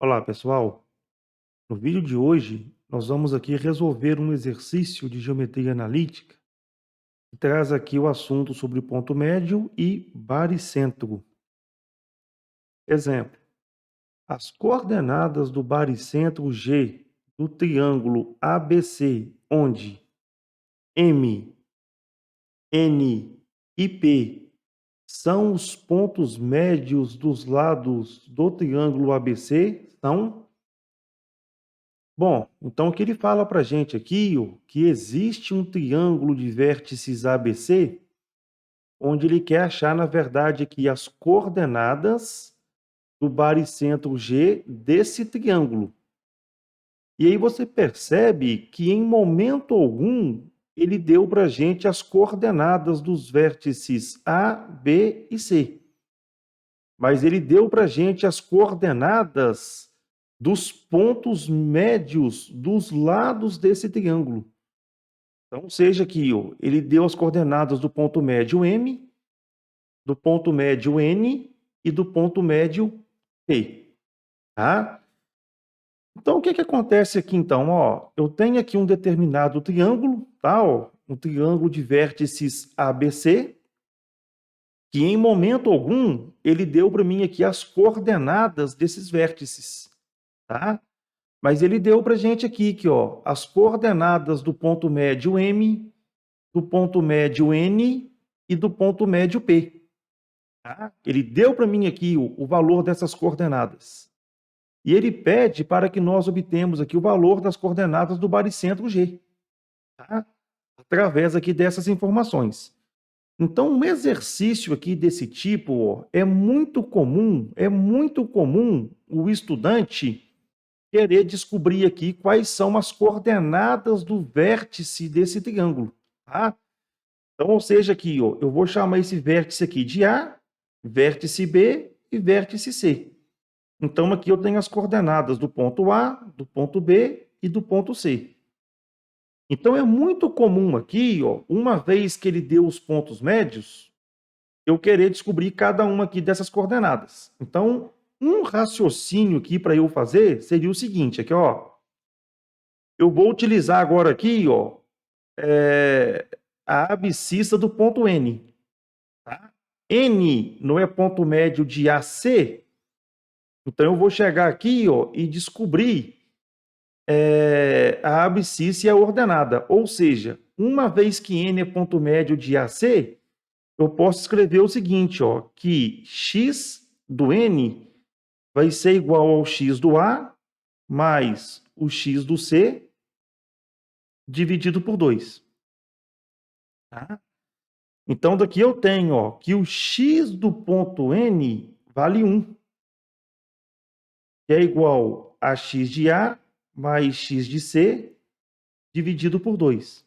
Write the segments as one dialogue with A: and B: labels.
A: Olá, pessoal. No vídeo de hoje, nós vamos aqui resolver um exercício de geometria analítica que traz aqui o assunto sobre ponto médio e baricentro. Exemplo: as coordenadas do baricentro G do triângulo ABC, onde M, N e P são os pontos médios dos lados do triângulo ABC, são. Bom, então o que ele fala para a gente aqui, ó, que existe um triângulo de vértices ABC, onde ele quer achar, na verdade, aqui as coordenadas do baricentro G desse triângulo. E aí você percebe que em momento algum ele deu para a gente as coordenadas dos vértices A, B e C. Mas ele deu para a gente as coordenadas dos pontos médios dos lados desse triângulo. Então, seja que ele deu as coordenadas do ponto médio M, do ponto médio N e do ponto médio P, tá? Então, o que acontece aqui então? Ó, eu tenho aqui um determinado triângulo, tá? Ó, um triângulo de vértices ABC, que em momento algum ele deu para mim aqui as coordenadas desses vértices, tá? Mas ele deu para a gente aqui, que, ó, as coordenadas do ponto médio M, do ponto médio N e do ponto médio P. Tá? Ele deu para mim aqui o valor dessas coordenadas. E ele pede para que nós obtemos aqui o valor das coordenadas do baricentro G. Tá? Através aqui dessas informações. Então, um exercício aqui desse tipo, ó, é muito comum o estudante querer descobrir aqui quais são as coordenadas do vértice desse triângulo, tá? Então, ou seja, aqui, ó, eu vou chamar esse vértice aqui de A, vértice B e vértice C. Então, aqui eu tenho as coordenadas do ponto A, do ponto B e do ponto C. Então, é muito comum aqui, ó, uma vez que ele deu os pontos médios, eu querer descobrir cada uma aqui dessas coordenadas. Então, um raciocínio aqui para eu fazer seria o seguinte, aqui, ó, eu vou utilizar agora aqui, ó, a abscissa do ponto N, tá? N não é ponto médio de AC, então eu vou chegar aqui, ó, e descobrir a abscissa e a ordenada. Ou seja, uma vez que N é ponto médio de AC, eu posso escrever o seguinte, ó, que x do N vai ser igual ao x do A mais o x do C dividido por 2. Tá? Então, daqui eu tenho, ó, que o x do ponto N vale 1, que é igual a x de A mais x de C dividido por 2.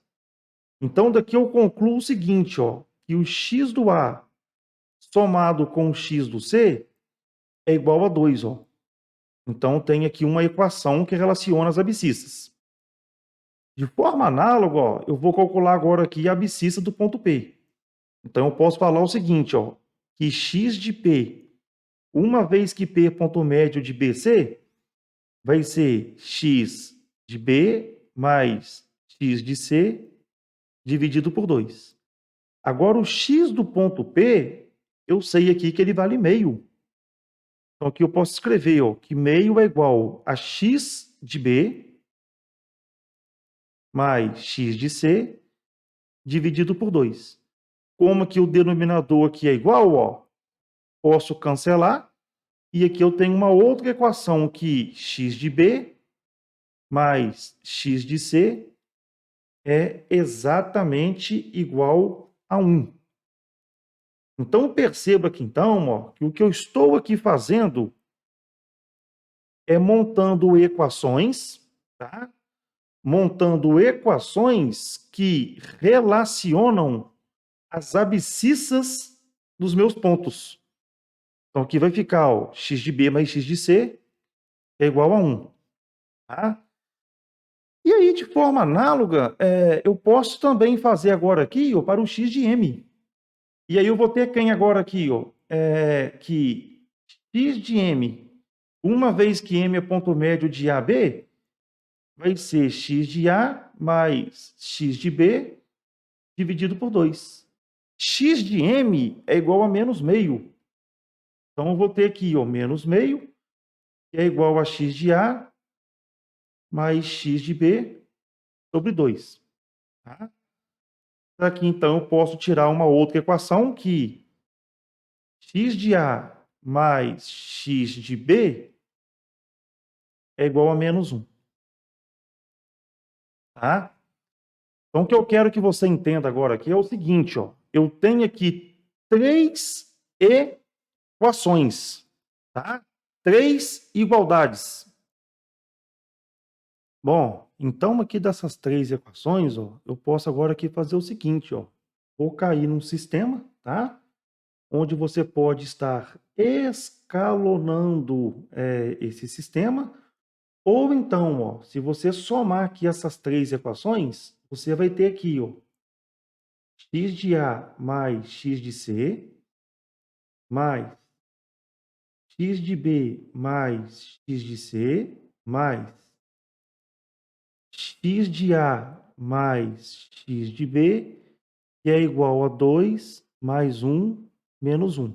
A: Então, daqui eu concluo o seguinte, ó, que o x do A somado com o x do C é igual a 2. Ó. Então, tem aqui uma equação que relaciona as abscissas. De forma análoga, ó, eu vou calcular agora aqui a abscissa do ponto P. Então, eu posso falar o seguinte, ó, que x de P, uma vez que P é ponto médio de BC, vai ser x de B mais x de C dividido por 2. Agora, o x do ponto P, eu sei aqui que ele vale meio. Então, aqui eu posso escrever, ó, que meio é igual a x de B mais x de C dividido por 2. Como que o denominador aqui é igual, ó, posso cancelar. E aqui eu tenho uma outra equação que x de B mais x de C é exatamente igual a 1. Então, perceba aqui, então, ó, que o que eu estou aqui fazendo é montando equações, tá? Montando equações que relacionam as abscissas dos meus pontos. Então, aqui vai ficar, ó, x de B mais x de C é igual a 1. Tá? E aí, de forma análoga, eu posso também fazer agora aqui, ó, para o x de M. E aí eu vou ter quem agora aqui, ó, que x de M Uma vez que M é ponto médio de A, B, vai ser x de A mais x de B dividido por 2. X de M é igual a menos meio. Então, eu vou ter aqui, ó, menos meio, que é igual a x de A mais x de B sobre 2. Tá? Aqui, então, eu posso tirar uma outra equação que x de A mais x de B é igual a menos 1. Tá? Então, o que eu quero que você entenda agora aqui é o seguinte, ó. Eu tenho aqui 3 equações, tá? 3 igualdades. Bom, então aqui dessas 3 equações, ó, eu posso agora aqui fazer o seguinte, ó. Vou cair num sistema, tá? Onde você pode estar escalonando esse sistema, ou então, ó, se você somar aqui essas 3 equações, você vai ter aqui, ó, x de A mais x de C, mais x de B mais x de C, mais x de A mais x de B, que é igual a 2 mais 1 menos 1.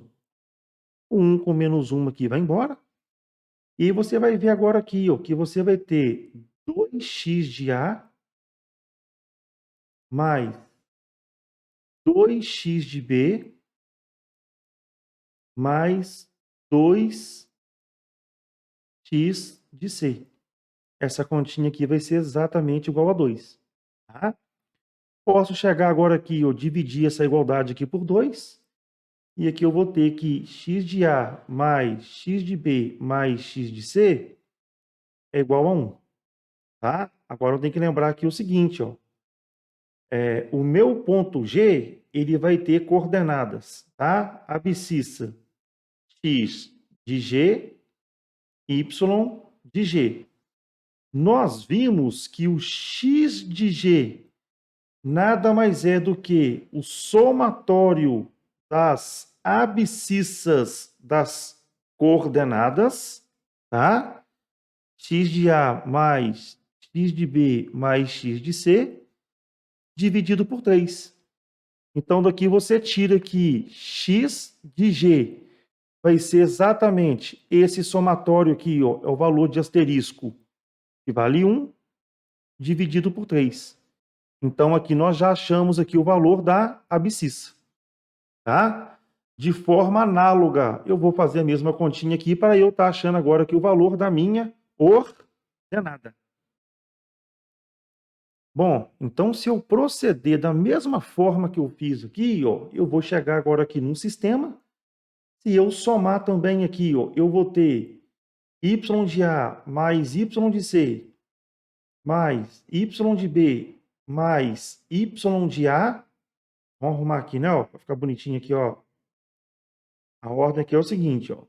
A: O 1 com menos 1 aqui vai embora. E você vai ver agora aqui, ó, que você vai ter 2x de A mais 2x de B mais 2x de C. Essa continha aqui vai ser exatamente igual a 2. Tá? Posso chegar agora aqui, ó, dividir essa igualdade aqui por 2. E aqui eu vou ter que x de A mais x de B mais x de C é igual a 1. Tá? Agora eu tenho que lembrar aqui o seguinte, ó. O meu ponto G, ele vai ter coordenadas, tá? Abscissa x de G, y de G. Nós vimos que o x de G nada mais é do que o somatório das abscissas das coordenadas, tá? X de A mais x de B mais x de C, dividido por 3. Então, daqui você tira que x de G vai ser exatamente esse somatório aqui, ó, é o valor de asterisco, que vale 1, dividido por 3. Então, aqui nós já achamos aqui o valor da abscissa, tá? De forma análoga, eu vou fazer a mesma continha aqui para eu estar achando agora aqui o valor da minha ordenada. Bom, então se eu proceder da mesma forma que eu fiz aqui, ó, eu vou chegar agora aqui num sistema. Se eu somar também aqui, ó, eu vou ter y de A mais y de C mais y de B mais y de A. Vamos arrumar aqui, né, ó, para ficar bonitinho aqui, ó. A ordem aqui é o seguinte, ó.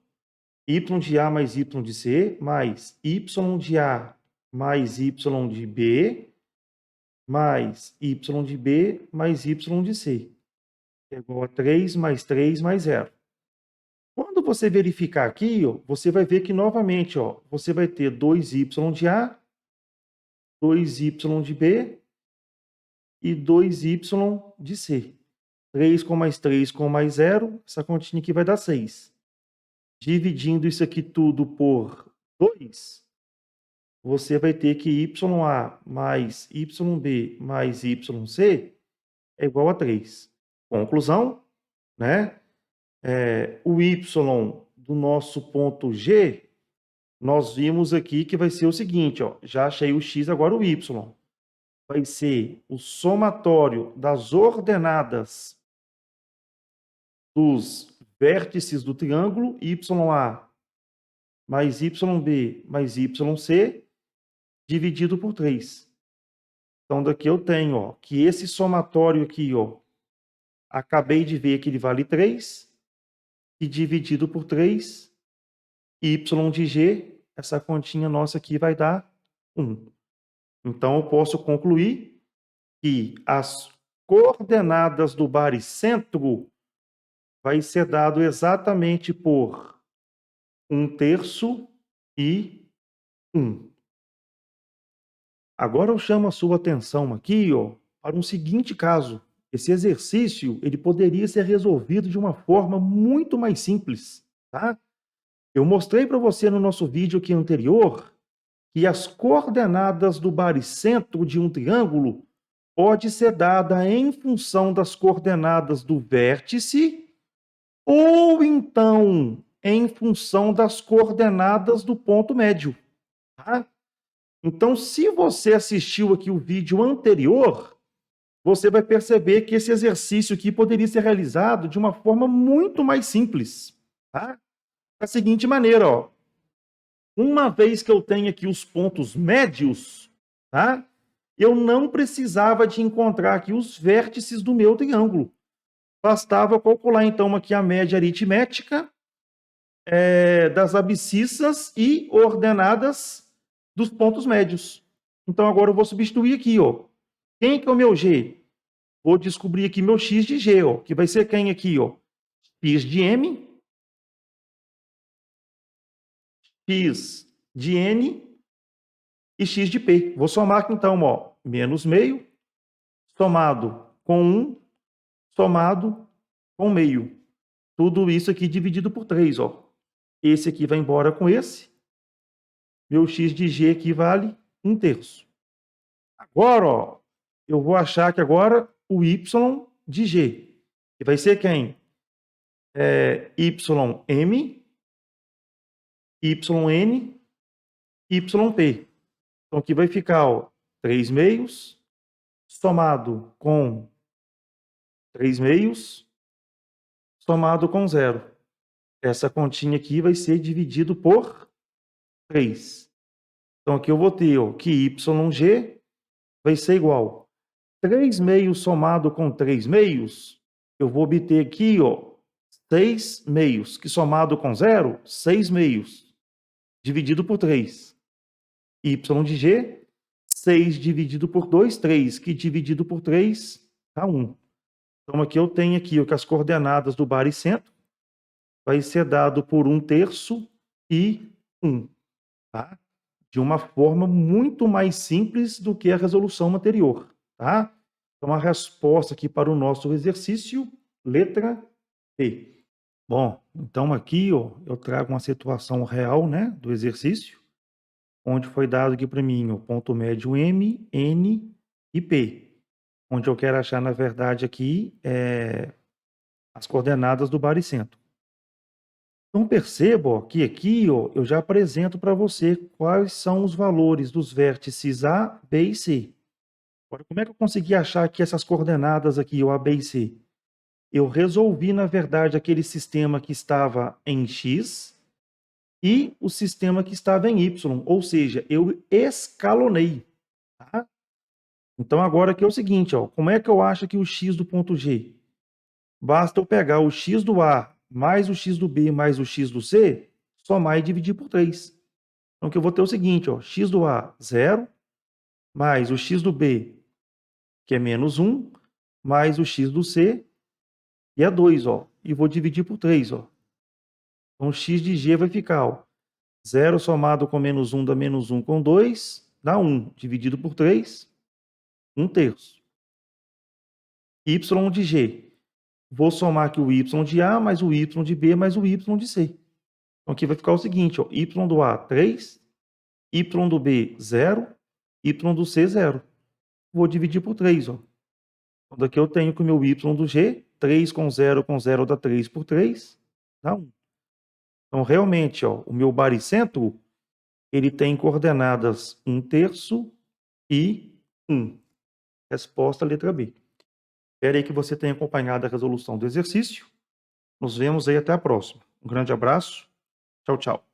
A: Y de A mais y de C mais y de A mais y de B mais y de B mais y de C. É igual a 3 mais 3 mais 0. Quando você verificar aqui, ó, você vai ver que novamente, ó, você vai ter 2y de A, 2y de B e 2y de C. 3 com mais 0, essa continha aqui vai dar 6. Dividindo isso aqui tudo por 2, você vai ter que YA mais YB mais YC é igual a 3. Conclusão, né? O Y do nosso ponto G, nós vimos aqui que vai ser o seguinte, ó, já achei o X, agora o Y. Vai ser o somatório das ordenadas dos vértices do triângulo YA mais YB mais YC dividido por 3. Então, daqui eu tenho, ó, que esse somatório aqui, ó, acabei de ver que ele vale 3, e dividido por 3, y de g, essa continha nossa aqui vai dar 1. Então, eu posso concluir que as coordenadas do baricentro vai ser dado exatamente por 1/3 e 1. Agora eu chamo a sua atenção aqui, ó, para um seguinte caso. Esse exercício, ele poderia ser resolvido de uma forma muito mais simples, tá? Eu mostrei para você no nosso vídeo aqui anterior que as coordenadas do baricentro de um triângulo pode ser dada em função das coordenadas do vértice ou então em função das coordenadas do ponto médio, tá? Então, se você assistiu aqui o vídeo anterior, você vai perceber que esse exercício aqui poderia ser realizado de uma forma muito mais simples, tá? Da seguinte maneira, ó. Uma vez que eu tenho aqui os pontos médios, tá? Eu não precisava de encontrar aqui os vértices do meu triângulo. Bastava calcular, então, aqui a média aritmética das abscissas e ordenadas dos pontos médios. Então, agora eu vou substituir aqui, ó. Quem que é o meu G? Vou descobrir aqui meu X de G, ó, que vai ser quem aqui, ó? X de M, X de N e X de P. Vou somar aqui, então, ó, menos meio, somado com 1, somado com meio. Tudo isso aqui dividido por 3, ó. Esse aqui vai embora com esse. Meu X de G equivale 1/3. Agora, ó, eu vou achar que agora o Y de G, que vai ser quem? YM, YN, YP. Então, aqui vai ficar, ó, 3 meios, somado com 3 meios, somado com 0. Essa continha aqui vai ser dividido por 3. Então, aqui eu vou ter, ó, que YG vai ser igual 3 meios somado com 3 meios, eu vou obter aqui, ó, 6 meios, que somado com 0, 6 meios, dividido por 3. Y de G, 6 dividido por 2, 3, que dividido por 3 dá 1. Então, aqui eu tenho aqui, ó, que as coordenadas do baricentro vai ser dado por 1/3 e 1, tá? De uma forma muito mais simples do que a resolução anterior, tá? Então, a resposta aqui para o nosso exercício, letra B. Bom, então aqui, ó, eu trago uma situação real, né, do exercício, onde foi dado aqui para mim o ponto médio M, N e P, onde eu quero achar, na verdade, aqui as coordenadas do baricentro. Então perceba, ó, que aqui, ó, eu já apresento para você quais são os valores dos vértices A, B e C. Agora, como é que eu consegui achar aqui essas coordenadas aqui, o A, B e C? Eu resolvi, na verdade, aquele sistema que estava em X e o sistema que estava em Y, ou seja, eu escalonei, tá? Então agora aqui é o seguinte, ó, como é que eu acho aqui o X do ponto G? Basta eu pegar o X do A mais o X do B mais o X do C, somar e dividir por 3. Então aqui eu vou ter o seguinte, ó, X do A, 0, mais o X do B, que é menos 1, mais o X do C, que é 2, ó, e vou dividir por 3, ó. Então X de G vai ficar, ó, 0 somado com menos 1 dá menos 1 com 2, dá 1, dividido por 3, 1/3. Y de G. Vou somar aqui o Y de A, mais o Y de B, mais o Y de C. Então, aqui vai ficar o seguinte, ó, Y do A, 3, Y do B, 0, Y do C, 0. Vou dividir por 3, ó. Então, daqui eu tenho que o meu Y do G, 3 com 0 dá 3 por 3, dá 1. Então, realmente, ó, o meu baricentro, ele tem coordenadas 1/3 e 1. Resposta, letra B. Espero aí que você tenha acompanhado a resolução do exercício. Nos vemos aí até a próxima. Um grande abraço. Tchau, tchau.